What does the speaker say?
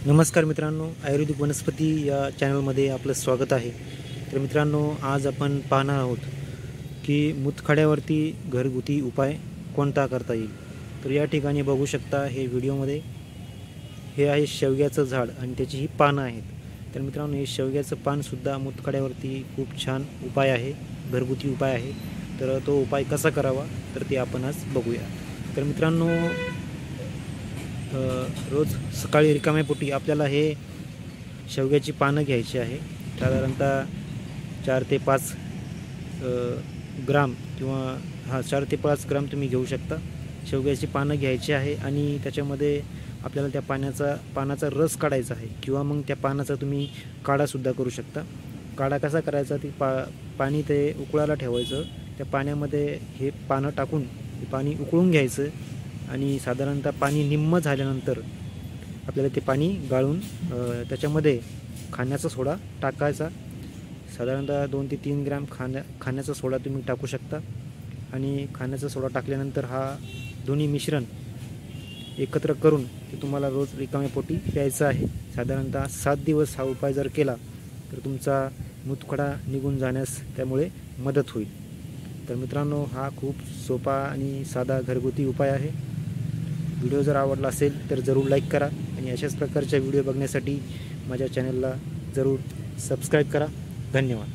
नमस्कार मित्रांनो, आयुर्वेदिक वनस्पती या चॅनलमध्ये आपलं स्वागत आहे. तर मित्रांनो, आज आपण पाहणार आहोत की मूतखड्यावरती घरगुती उपाय कोणता करता येईल. तर या ठिकाणी बघू शकता हे व्हिडिओमध्ये हे आहे शेवग्याचं झाड आणि त्याची ही पानं आहेत. तर मित्रांनो, हे शेवग्याचं पानसुद्धा मूतखड्यावरती खूप छान उपाय आहे, घरगुती उपाय आहे. तर तो उपाय कसा करावा तर ते आपण आज बघूया. तर मित्रांनो, रोज सकाळी रिकाम्या पोटी आपल्याला हे शेवग्याची पानं घ्यायची आहे. साधारणतः 4 ते 5 ग्राम किंवा 4 ते 5 ग्राम तुम्ही घेऊ शकता. शेवग्याची पानं घ्यायची आहे आणि त्याच्यामध्ये आपल्याला त्या पानाचा रस काढायचा आहे किंवा मग त्या पानाचा तुम्ही काढासुद्धा करू शकता. काढा कसा करायचा, ती पाणी ते उकळायला ठेवायचं. त्या पाण्यामध्ये हे पानं टाकून ते पाणी उकळून घ्यायचं आणि साधारणतः पाणी निम्मं झाल्यानंतर आपल्याला ते पाणी गाळून त्याच्यामध्ये खाण्याचा सोडा टाकायचा. साधारणतः 2 ते 3 ग्रॅम खाण्याचा सोडा तुम्ही टाकू शकता आणि खाण्याचा सोडा टाकल्यानंतर हा दोन्ही मिश्रण एकत्र करून ते तुम्हाला रोज रिकाम्या पोटी प्यायचं आहे. साधारणतः 7 दिवस हा उपाय जर केला तर तुमचा मूतखडा निघून जाण्यास त्यामुळे मदत होईल. तर मित्रांनो, हा खूप सोपा आणि साधा घरगुती उपाय आहे. व्हिडिओ जर आवडला असेल तर जरूर लाईक करा आणि अशाच प्रकारच्या व्हिडिओ बघण्यासाठी माझ्या चॅनलला जरूर सबस्क्राईब करा. धन्यवाद.